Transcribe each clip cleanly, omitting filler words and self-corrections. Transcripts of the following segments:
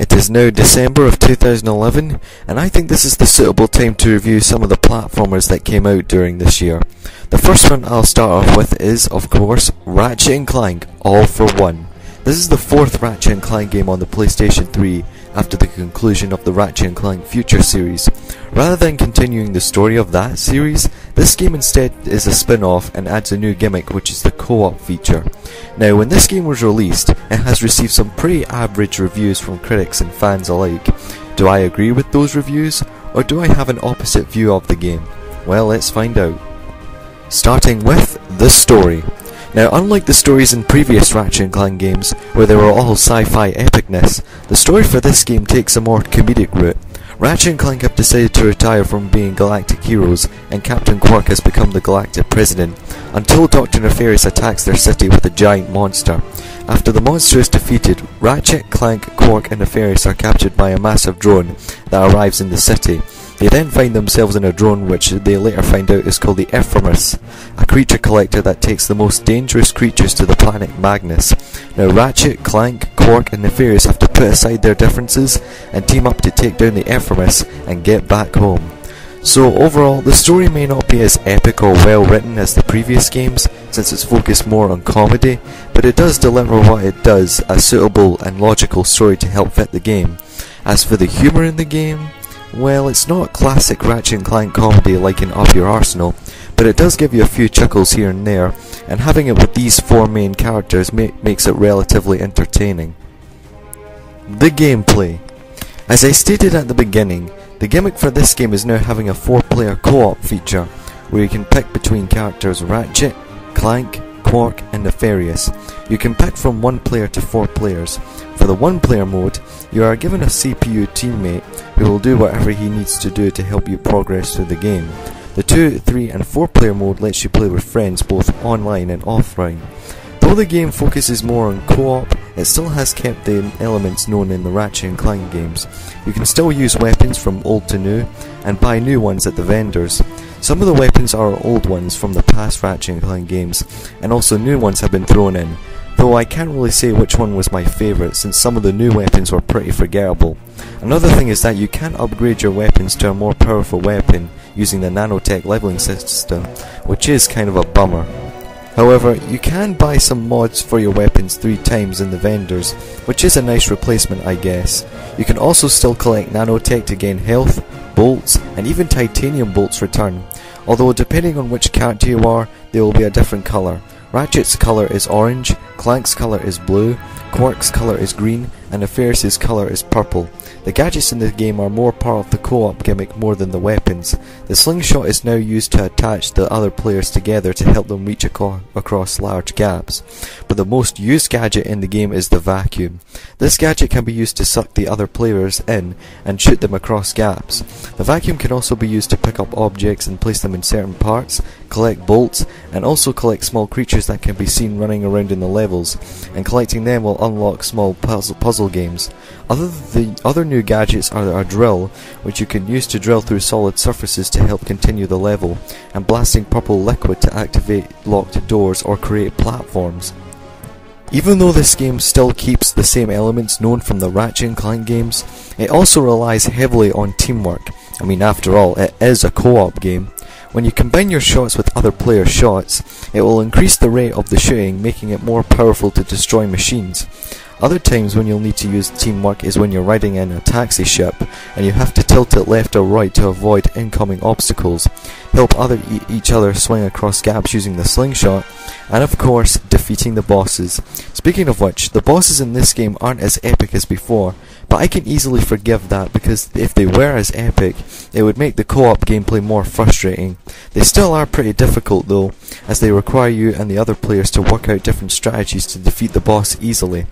It is now December of 2011, and I think this is the suitable time to review some of the platformers that came out during this year. The first one I'll start off with is, of course, Ratchet and Clank All for One. This is the fourth Ratchet and Clank game on the PlayStation 3 after the conclusion of the Ratchet and Clank Future series. Rather than continuing the story of that series, this game instead is a spin-off and adds a new gimmick, which is the co-op feature. Now, when this game was released, it has received some pretty average reviews from critics and fans alike. Do I agree with those reviews, or do I have an opposite view of the game? Well, let's find out. Starting with the story. Now, unlike the stories in previous Ratchet and Clank games, where they were all sci-fi epicness, the story for this game takes a more comedic route. Ratchet and Clank have decided to retire from being galactic heroes, and Captain Quark has become the galactic president, until Dr. Nefarious attacks their city with a giant monster. After the monster is defeated, Ratchet, Clank, Quark and Nefarious are captured by a massive drone that arrives in the city. They then find themselves in a drone which they later find out is called the Ephemeris, a creature collector that takes the most dangerous creatures to the planet Magnus. Now Ratchet, Clank, Quark and Nefarious have to put aside their differences and team up to take down the Ephemeris and get back home. So overall, the story may not be as epic or well written as the previous games, since it's focused more on comedy, but it does deliver what it does, a suitable and logical story to help fit the game. As for the humour in the game, well, it's not classic Ratchet and Clank comedy like in Up Your Arsenal, but it does give you a few chuckles here and there, and having it with these four main characters makes it relatively entertaining. The gameplay. As I stated at the beginning, the gimmick for this game is now having a 4-player co-op feature, where you can pick between characters Ratchet, Clank, Quark and Nefarious. You can pick from 1 player to 4 players. For the 1-player mode, you are given a CPU teammate who will do whatever he needs to do to help you progress through the game. The 2, 3 and 4-player mode lets you play with friends both online and offline. Though the game focuses more on co-op, it still has kept the elements known in the Ratchet and Clank games. You can still use weapons from old to new, and buy new ones at the vendors. Some of the weapons are old ones from the past Ratchet and Clank games, and also new ones have been thrown in, though I can't really say which one was my favourite since some of the new weapons were pretty forgettable. Another thing is that you can't upgrade your weapons to a more powerful weapon using the nanotech leveling system, which is kind of a bummer. However, you can buy some mods for your weapons 3 times in the vendors, which is a nice replacement I guess. You can also still collect nanotech to gain health, bolts, and even titanium bolts return, although depending on which character you are, they will be a different colour. Ratchet's colour is orange, Clank's colour is blue, Quark's colour is green, and Nefarious's colour is purple. The gadgets in the game are more part of the co-op gimmick more than the weapons. The slingshot is now used to attach the other players together to help them reach across large gaps. But the most used gadget in the game is the vacuum. This gadget can be used to suck the other players in and shoot them across gaps. The vacuum can also be used to pick up objects and place them in certain parts, collect bolts, and also collect small creatures that can be seen running around in the levels, and collecting them will unlock small puzzle games. Other new gadgets are a drill, which you can use to drill through solid surfaces to help continue the level, and blasting purple liquid to activate locked doors or create platforms. Even though this game still keeps the same elements known from the Ratchet and Clank games, it also relies heavily on teamwork. I mean, after all, it is a co-op game. When you combine your shots with other players' shots, it will increase the rate of the shooting, making it more powerful to destroy machines. Other times when you'll need to use teamwork is when you're riding in a taxi ship and you have to tilt it left or right to avoid incoming obstacles, help each other swing across gaps using the slingshot, and of course defeating the bosses. Speaking of which, the bosses in this game aren't as epic as before, but I can easily forgive that because if they were as epic, it would make the co-op gameplay more frustrating. They still are pretty difficult though, as they require you and the other players to work out different strategies to defeat the boss easily.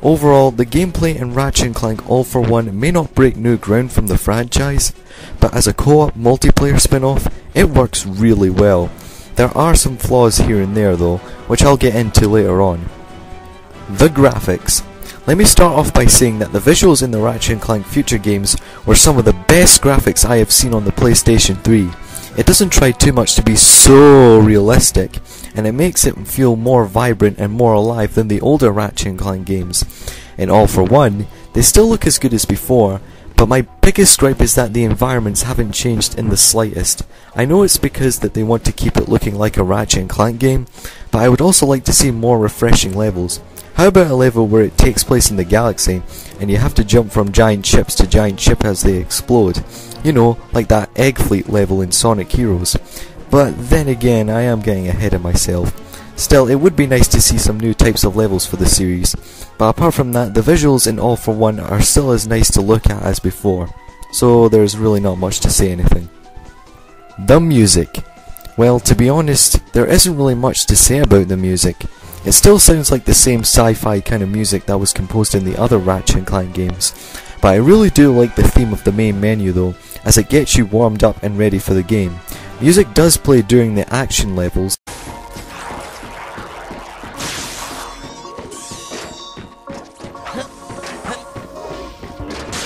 Overall, the gameplay in Ratchet and Clank All for One may not break new ground from the franchise, but as a co-op multiplayer spin-off, it works really well. There are some flaws here and there though, which I'll get into later on. The graphics. Let me start off by saying that the visuals in the Ratchet and Clank future games were some of the best graphics I have seen on the PlayStation 3. It doesn't try too much to be so realistic, and it makes it feel more vibrant and more alive than the older Ratchet and Clank games. in All for One, they still look as good as before, but my biggest gripe is that the environments haven't changed in the slightest. I know it's because that they want to keep it looking like a Ratchet and Clank game, but I would also like to see more refreshing levels. How about a level where it takes place in the galaxy, and you have to jump from giant ships to giant ship as they explode? You know, like that Egg Fleet level in Sonic Heroes. But then again, I am getting ahead of myself. Still, it would be nice to see some new types of levels for the series, but apart from that, the visuals in All for One are still as nice to look at as before, so there's really not much to say anything. The music. Well, to be honest, there isn't really much to say about the music. It still sounds like the same sci-fi kind of music that was composed in the other Ratchet and Clank games, but I really do like the theme of the main menu though, as it gets you warmed up and ready for the game. Music does play during the action levels,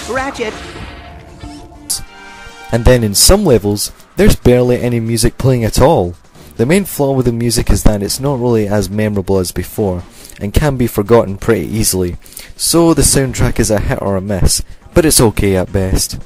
Ratchet! and then in some levels, there's barely any music playing at all. The main flaw with the music is that it's not really as memorable as before, and can be forgotten pretty easily, so the soundtrack is a hit or a miss, but it's okay at best.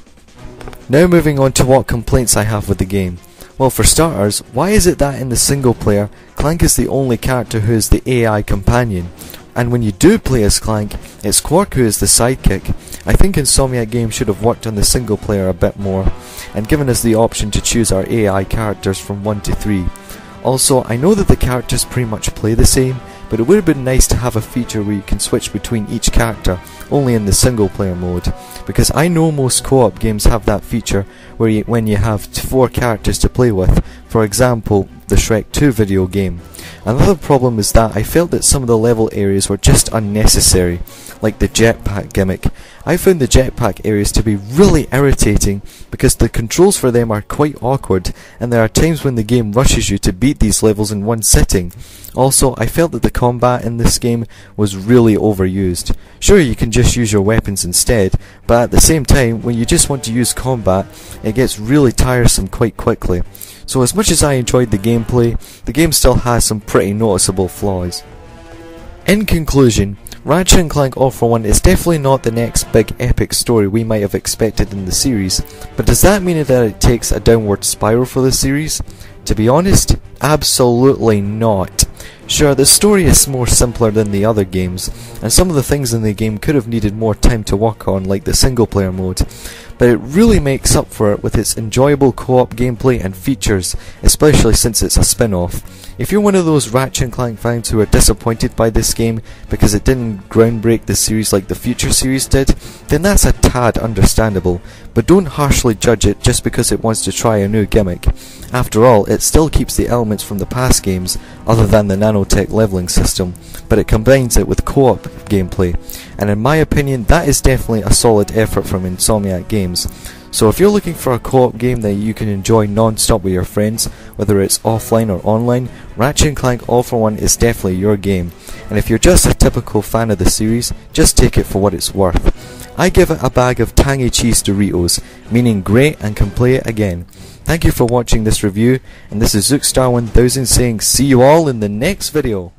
Now moving on to what complaints I have with the game. Well, for starters, why is it that in the single player, Clank is the only character who is the AI companion? And when you do play as Clank, it's Quark who is the sidekick. I think Insomniac Games should have worked on the single player a bit more, and given us the option to choose our AI characters from 1 to 3. Also, I know that the characters pretty much play the same, but it would have been nice to have a feature where you can switch between each character, only in the single player mode, because I know most co-op games have that feature where when you have 4 characters to play with, for example, the Shrek 2 video game. Another problem is that I felt that some of the level areas were just unnecessary, like the jetpack gimmick. I found the jetpack areas to be really irritating because the controls for them are quite awkward, and there are times when the game rushes you to beat these levels in one sitting. Also, I felt that the combat in this game was really overused. Sure, you can just use your weapons instead, but at the same time, when you just want to use combat, it gets really tiresome quite quickly. So as much as I enjoyed the gameplay, the game still has some pretty noticeable flaws. In conclusion, Ratchet and Clank All for One is definitely not the next big epic story we might have expected in the series, but does that mean that it takes a downward spiral for the series? To be honest, absolutely not. Sure, the story is more simpler than the other games, and some of the things in the game could have needed more time to work on, like the single player mode, but it really makes up for it with its enjoyable co-op gameplay and features, especially since it's a spin-off. If you're one of those Ratchet and Clank fans who are disappointed by this game because it didn't groundbreak the series like the Future series did, then that's a tad understandable, but don't harshly judge it just because it wants to try a new gimmick. After all, it still keeps the elements from the past games, other than the nanotech leveling system, but it combines it with co-op gameplay, and in my opinion that is definitely a solid effort from Insomniac Games. So if you're looking for a co-op game that you can enjoy non-stop with your friends, whether it's offline or online, Ratchet and Clank All for One is definitely your game. And if you're just a typical fan of the series, just take it for what it's worth. I give it a bag of tangy cheese Doritos, meaning great and can play it again. Thank you for watching this review, and this is Zookstar1000 saying see you all in the next video.